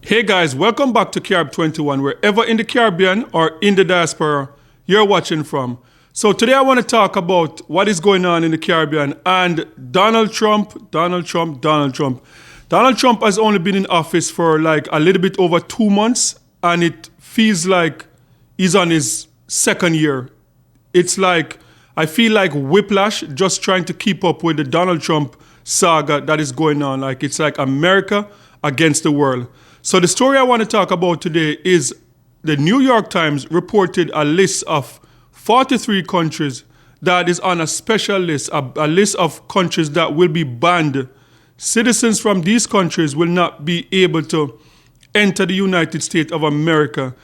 Hey guys, welcome back to Carib 21, wherever in the Caribbean or in the diaspora you're watching from. So today I want to talk about what is going on in the Caribbean and Donald Trump. Donald Trump has only been in office for like a little bit over 2 months, and it feels like he's on his second year. It's like, I feel like whiplash just trying to keep up with the Donald Trump saga that is going on. Like, it's like America against the world. So the story I want to talk about today is the New York Times reported a list of 43 countries that is on a special list, a list of countries that will be banned. Citizens from these countries will not be able to enter the United States of America.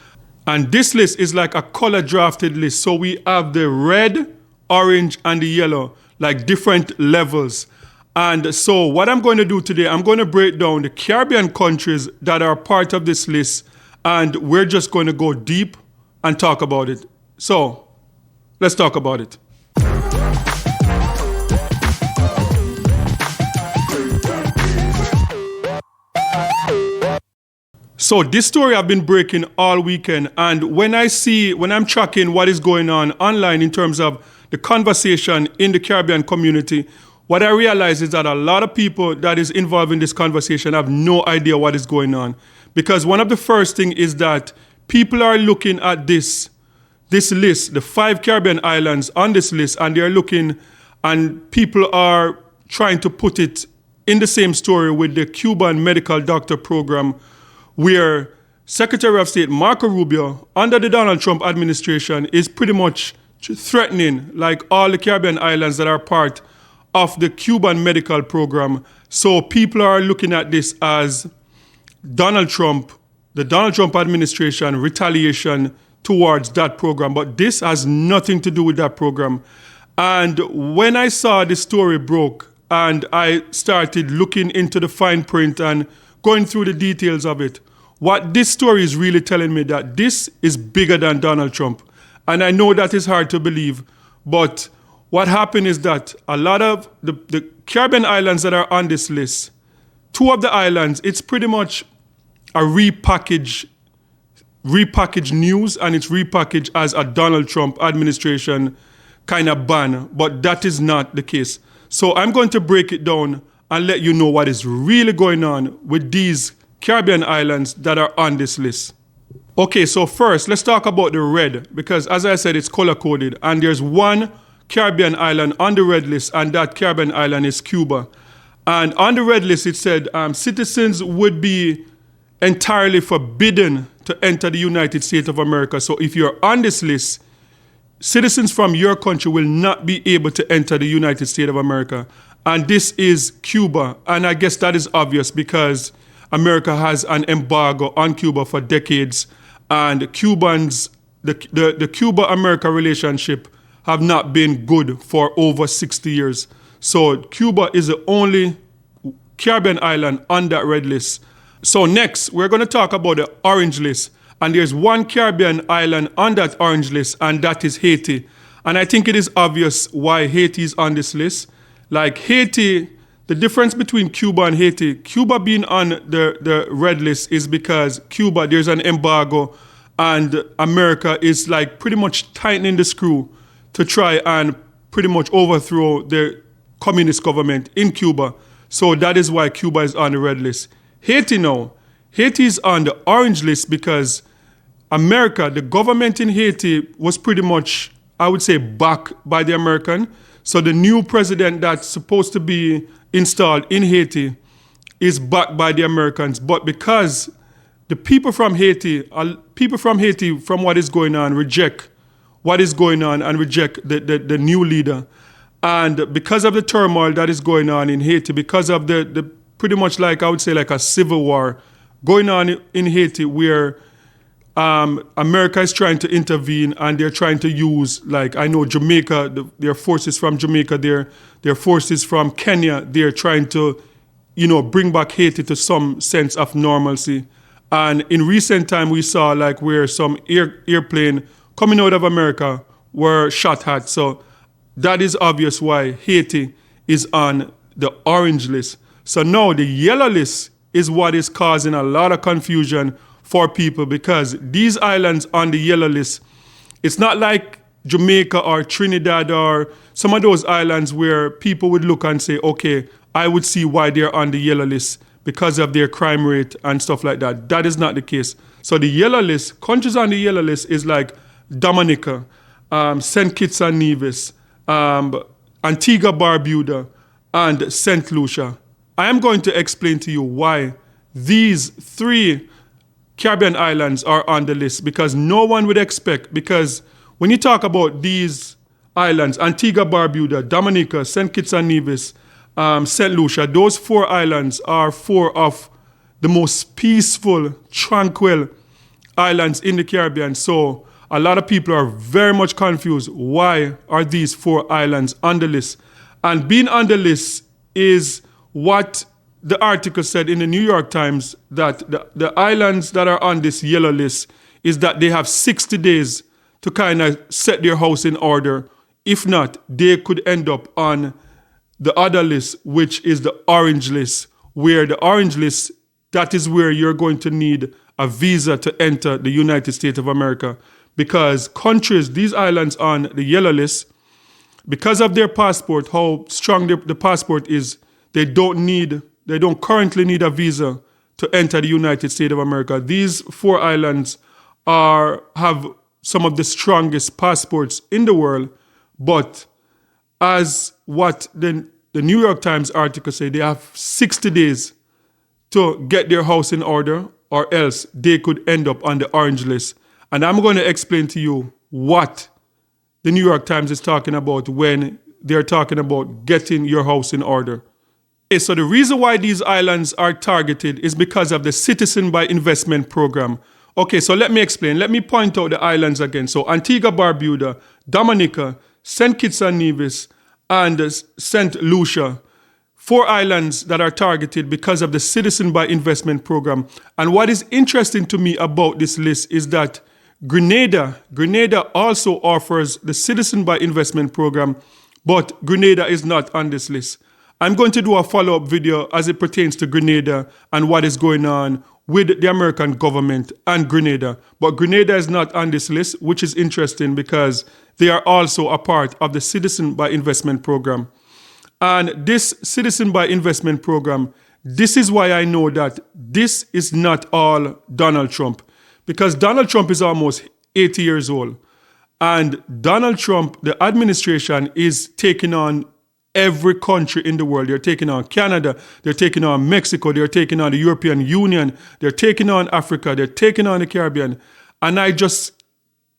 And this list is like a color drafted list. So we have the red, orange, and the yellow, like different levels. And so what I'm going to do today, I'm going to break down the Caribbean countries that are part of this list, and we're just going to go deep and talk about it. So let's talk about it. So this story I've been breaking all weekend, and when I'm tracking what is going on online in terms of the conversation in the Caribbean community, what I realize is that a lot of people that is involved in this conversation have no idea what is going on. Because one of the first things is that people are looking at this list, the 5 Caribbean islands on this list, and they're looking, and people are trying to put it in the same story with the Cuban medical doctor program, where Secretary of State Marco Rubio, under the Donald Trump administration, is pretty much threatening like all the Caribbean islands that are part of the Cuban medical program. So people are looking at this as the Donald Trump administration retaliation towards that program. But this has nothing to do with that program. And when I saw the story broke and I started looking into the fine print and going through the details of it, what this story is really telling me that this is bigger than Donald Trump. And I know that is hard to believe, but what happened is that a lot of the Caribbean islands that are on this list, 2 of the islands, it's pretty much a repackaged news, and it's repackaged as a Donald Trump administration kind of ban, but that is not the case. So I'm going to break it down and let you know what is really going on with these Caribbean islands that are on this list. Okay, so first, let's talk about the red, because as I said, it's color-coded, and there's one Caribbean island on the red list, and that Caribbean island is Cuba. And on the red list, it said citizens would be entirely forbidden to enter the United States of America. So if you're on this list, citizens from your country will not be able to enter the United States of America. And this is Cuba. And I guess that is obvious because America has an embargo on Cuba for decades. And Cubans, the Cuba-America relationship have not been good for over 60 years. So Cuba is the only Caribbean island on that red list. So next, we're going to talk about the orange list. And there's one Caribbean island on that orange list, and that is Haiti. And I think it is obvious why Haiti is on this list. Like Haiti, the difference between Cuba and Haiti, Cuba being on the red list is because Cuba, there's an embargo, and America is like pretty much tightening the screw to try and pretty much overthrow the communist government in Cuba. So that is why Cuba is on the red list. Haiti now. Haiti is on the orange list because America, the government in Haiti was pretty much, I would say, backed by the American. So the new president that's supposed to be installed in Haiti is backed by the Americans. But because the people from Haiti, from what is going on, reject what is going on and reject the new leader. And because of the turmoil that is going on in Haiti, because of the pretty much like, I would say, like a civil war going on in Haiti, where America is trying to intervene, and they're trying to use, like, I know Jamaica, their forces from Jamaica, their forces from Kenya, they're trying to, bring back Haiti to some sense of normalcy. And in recent time, we saw like where some airplane coming out of America were shot at. So that is obvious why Haiti is on the orange list. So now the yellow list is what is causing a lot of confusion for people, because these islands on the yellow list, it's not like Jamaica or Trinidad or some of those islands where people would look and say, okay, I would see why they're on the yellow list because of their crime rate and stuff like that. That is not the case. So the yellow list, countries on the yellow list is like Dominica, St. Kitts and Nevis, Antigua, Barbuda, and St. Lucia. I am going to explain to you why these 3 Caribbean islands are on the list, because no one would expect, because when you talk about these islands, Antigua, Barbuda, Dominica, St. Kitts and Nevis, St. Lucia, those 4 islands are 4 of the most peaceful, tranquil islands in the Caribbean. So a lot of people are very much confused. Why are these 4 islands on the list? And being on the list is what the article said in the New York Times, that the islands that are on this yellow list is that they have 60 days to kind of set their house in order. If not, they could end up on the other list, which is the orange list, where the orange list, that is where you're going to need a visa to enter the United States of America. Because countries, these islands on the yellow list, because of their passport, how strong the passport is, they don't currently need a visa to enter the United States of America. These 4 islands have some of the strongest passports in the world, but as what the New York Times article say, they have 60 days to get their house in order, or else they could end up on the orange list. And I'm going to explain to you what the New York Times is talking about when they're talking about getting your house in order. Okay, so the reason why these islands are targeted is because of the Citizen by Investment program. Okay, so let me explain. Let me point out the islands again. So Antigua, Barbuda, Dominica, St. Kitts and Nevis, and St. Lucia. 4 islands that are targeted because of the Citizen by Investment program. And what is interesting to me about this list is that Grenada also offers the Citizen by Investment program, but Grenada is not on this list. I'm going to do a follow-up video as it pertains to Grenada and what is going on with the American government and Grenada. But Grenada is not on this list, which is interesting because they are also a part of the Citizen by Investment program. And this Citizen by Investment program, this is why I know that this is not all Donald Trump. Because Donald Trump is almost 80 years old. And Donald Trump, the administration, is taking on every country in the world. They're taking on Canada, they're taking on Mexico, they're taking on the European Union, they're taking on Africa, they're taking on the Caribbean. And I just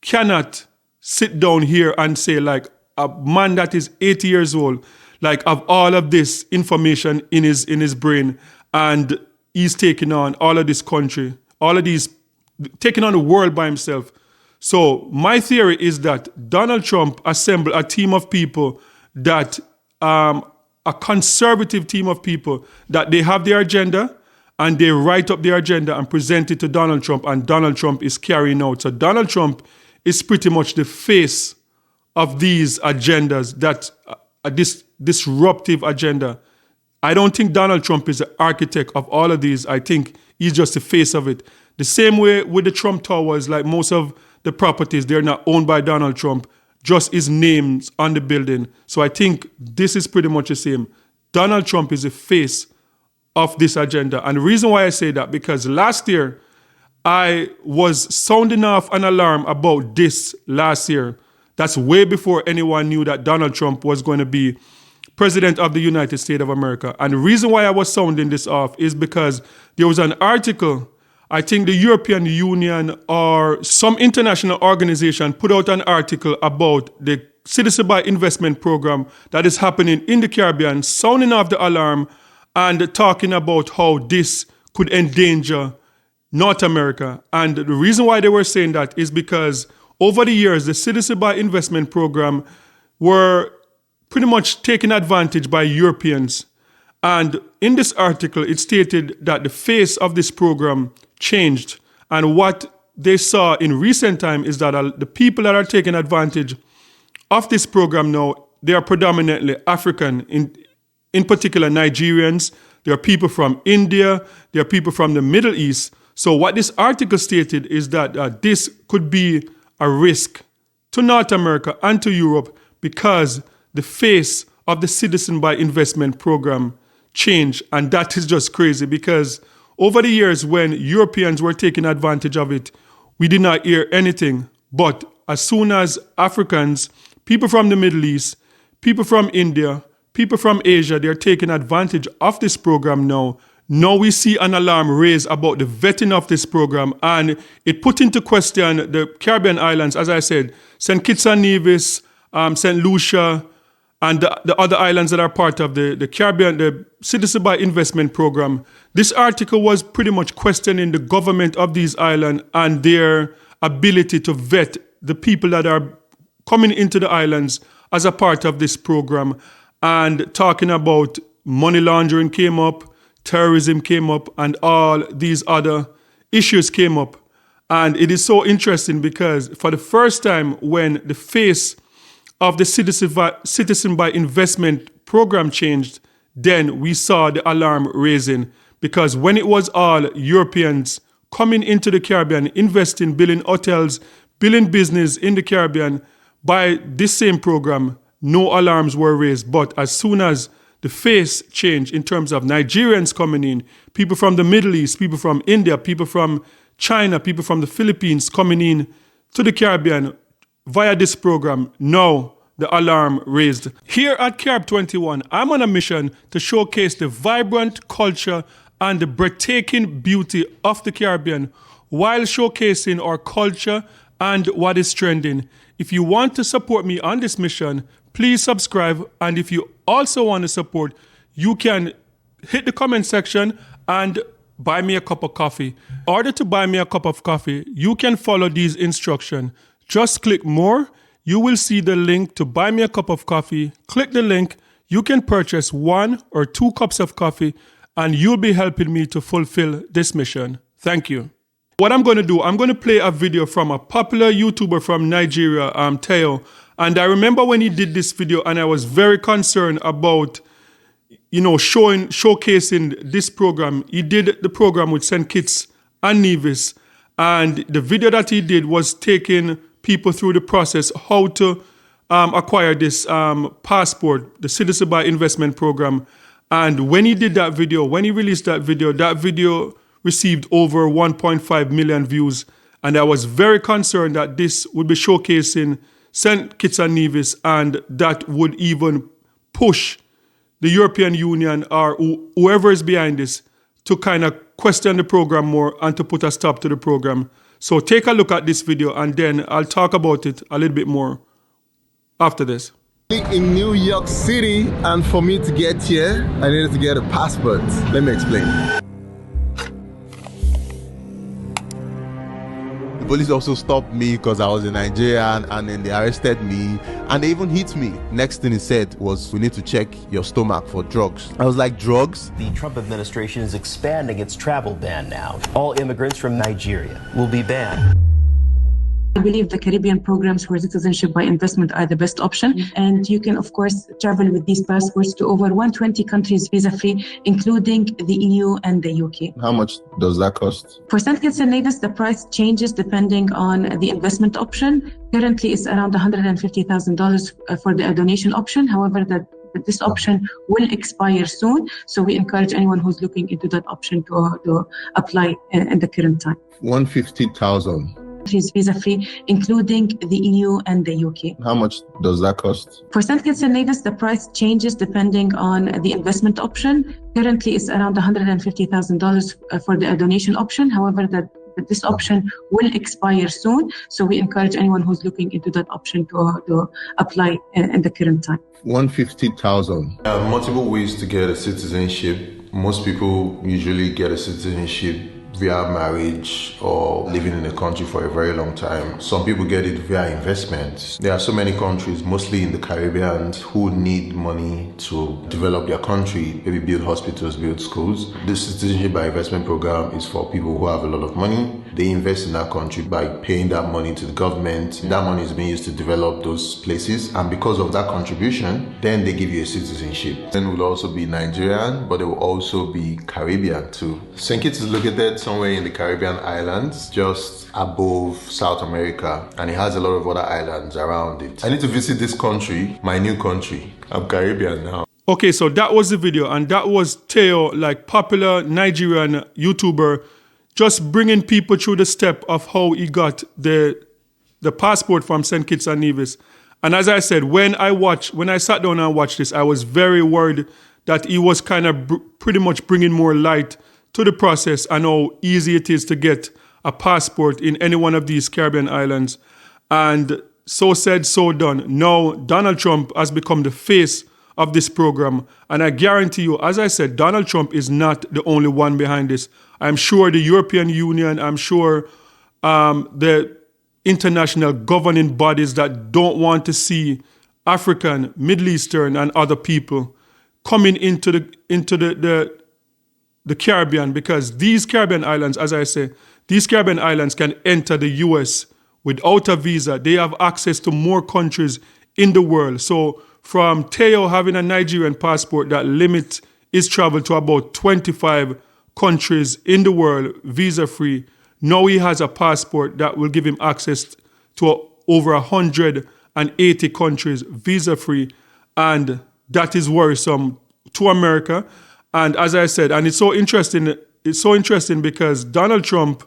cannot sit down here and say, like, a man that is 80 years old, like, of all of this information in his brain, and he's taking on all of this country, all of these, taking on the world by himself. So my theory is that Donald Trump assembled a team of people that, a conservative team of people, that they have their agenda and they write up their agenda and present it to Donald Trump, and Donald Trump is carrying out. So Donald Trump is pretty much the face of these agendas, that this disruptive agenda. I don't think Donald Trump is the architect of all of these. I think he's just the face of it. The same way with the Trump Towers, like most of the properties, they're not owned by Donald Trump, just his name's on the building. So I think this is pretty much the same. Donald Trump is the face of this agenda. And the reason why I say that, because last year, I was sounding off an alarm about this last year. That's way before anyone knew that Donald Trump was going to be president of the United States of America. And the reason why I was sounding this off is because there was an article, I think the European Union or some international organization put out an article about the Citizen by Investment program that is happening in the Caribbean, sounding off the alarm and talking about how this could endanger North America. And the reason why they were saying that is because over the years, the Citizen by Investment program were pretty much taken advantage by Europeans. And in this article, it stated that the face of this program changed. And what they saw in recent time is that the people that are taking advantage of this program now, they are predominantly African, in particular Nigerians, there are people from India, there are people from the Middle East. So what this article stated is that this could be a risk to North America and to Europe because the face of the Citizen by Investment program changed. And that is just crazy because over the years when Europeans were taking advantage of it, we did not hear anything. But as soon as Africans, people from the Middle East, people from India, people from Asia, they're taking advantage of this program now. Now we see an alarm raised about the vetting of this program, and it put into question the Caribbean islands, as I said, St. Kitts and Nevis, St. Lucia, and the other islands that are part of the Caribbean, the Citizen by Investment program. This article was pretty much questioning the government of these islands and their ability to vet the people that are coming into the islands as a part of this program, and talking about money laundering came up, terrorism came up, and all these other issues came up. And it is so interesting because for the first time when the face of the Citizen by Investment program changed, then we saw the alarm raising, because when it was all Europeans coming into the Caribbean, investing, building hotels, building business in the Caribbean, by this same program, no alarms were raised. But as soon as the face changed in terms of Nigerians coming in, people from the Middle East, people from India, people from China, people from the Philippines coming in to the Caribbean via this program, now the alarm raised. Here at Carib 21, I'm on a mission to showcase the vibrant culture and the breathtaking beauty of the Caribbean while showcasing our culture and what is trending. If you want to support me on this mission, please subscribe. And if you also want to support, you can hit the comment section and buy me a cup of coffee. In order to buy me a cup of coffee, you can follow these instructions. Just click more. You will see the link to buy me a cup of coffee. Click the link. You can purchase 1 or 2 cups of coffee, and you'll be helping me to fulfill this mission. Thank you. What I'm going to do, I'm going to play a video from a popular YouTuber from Nigeria, Teo. And I remember when he did this video, and I was very concerned about, showcasing this program. He did the program with St. Kitts and Nevis, and the video that he did was taking people through the process, how to acquire this passport, the Citizen by Investment program. And when he did that video, when he released that video received over 1.5 million views. And I was very concerned that this would be showcasing St. Kitts and Nevis, and that would even push the European Union or whoever is behind this to kind of question the program more and to put a stop to the program. So take a look at this video, and then I'll talk about it a little bit more after this. In New York City, and for me to get here, I needed to get a passport. Let me explain. The police also stopped me because I was in Nigeria, and then they arrested me and they even hit me. Next thing he said was, we need to check your stomach for drugs. I was like, drugs? The Trump administration is expanding its travel ban now. All immigrants from Nigeria will be banned. I believe the Caribbean programs for citizenship by investment are the best option. And you can, of course, travel with these passports to over 120 countries visa-free, including the EU and the UK. How much does that cost? For St. Kitts and Nevis, the price changes depending on the investment option. Currently, it's around $150,000 for the donation option. However, this option will expire soon. So we encourage anyone who's looking into that option to apply in the current time. 150,000. Is visa-free, including the EU and the UK. How much does that cost? For St. Kitts and Nevis, the price changes depending on the investment option. Currently, it's around $150,000 for the donation option. However, this option will expire soon. So we encourage anyone who's looking into that option to apply in the current time. 150,000. Multiple ways to get a citizenship. Most people usually get a citizenship via marriage or living in a country for a very long time. Some people get it via investment. There are so many countries, mostly in the Caribbean, who need money to develop their country, maybe build hospitals, build schools. The Citizenship by Investment program is for people who have a lot of money. They invest in that country by paying that money to the government. That money is being used to develop those places, and because of that contribution, then they give you a citizenship. Then will also be Nigerian, but it will also be Caribbean too. St. Kitts is located somewhere in the Caribbean islands, just above South America, and it has a lot of other islands around it. I need to visit this country, my new country. I'm Caribbean now. Okay, so that was the video, and that was Teo, like popular Nigerian YouTuber, just bringing people through the step of how he got the passport from St. Kitts and Nevis. And as I said, when I sat down and watched this, I was very worried that he was kind of pretty much bringing more light to the process and how easy it is to get a passport in any one of these Caribbean islands. And so said, so done. Now, Donald Trump has become the face of this program. And I guarantee you, as I said, Donald Trump is not the only one behind this. I'm sure the European Union, I'm sure the international governing bodies that don't want to see African, Middle Eastern, and other people coming into the Caribbean, because these Caribbean islands, as I say, these Caribbean islands can enter the US without a visa. They have access to more countries in the world. So from Teo having a Nigerian passport that limits his travel to about 25 countries in the world, visa-free, now he has a passport that will give him access to over 180 countries, visa-free, and that is worrisome to America. And as I said, and it's so interesting because Donald Trump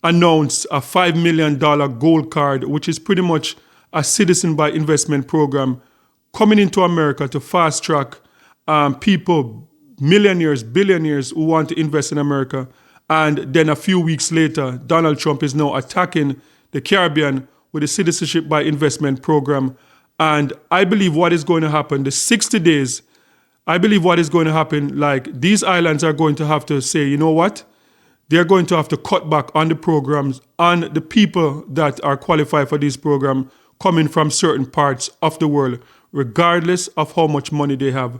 announced a $5 million gold card, which is pretty much a citizen by investment program coming into America to fast track people, millionaires, billionaires who want to invest in America. And then a few weeks later, Donald Trump is now attacking the Caribbean with a citizenship by investment program. And I believe what is going to happen, the 60 days, I believe what is going to happen, like these islands are going to have to say, you know what? They're going to have to cut back on the programs, on the people that are qualified for this program coming from certain parts of the world, regardless of how much money they have.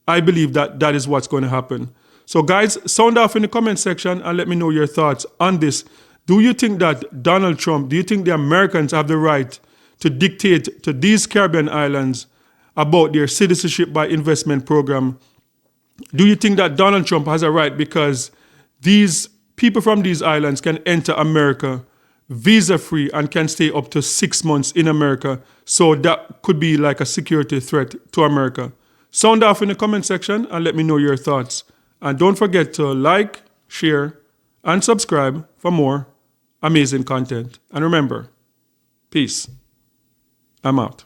I believe that that is what's going to happen. So guys, sound off in the comment section and let me know your thoughts on this. Do you think that Donald Trump, do you think the Americans have the right to dictate to these Caribbean islands about their citizenship by investment program? Do you think that Donald Trump has a right because these people from these islands can enter America visa-free and can stay up to 6 months in America? So that could be like a security threat to America. Sound off in the comment section and let me know your thoughts. And don't forget to like, share, and subscribe for more amazing content. And remember, peace. I'm out.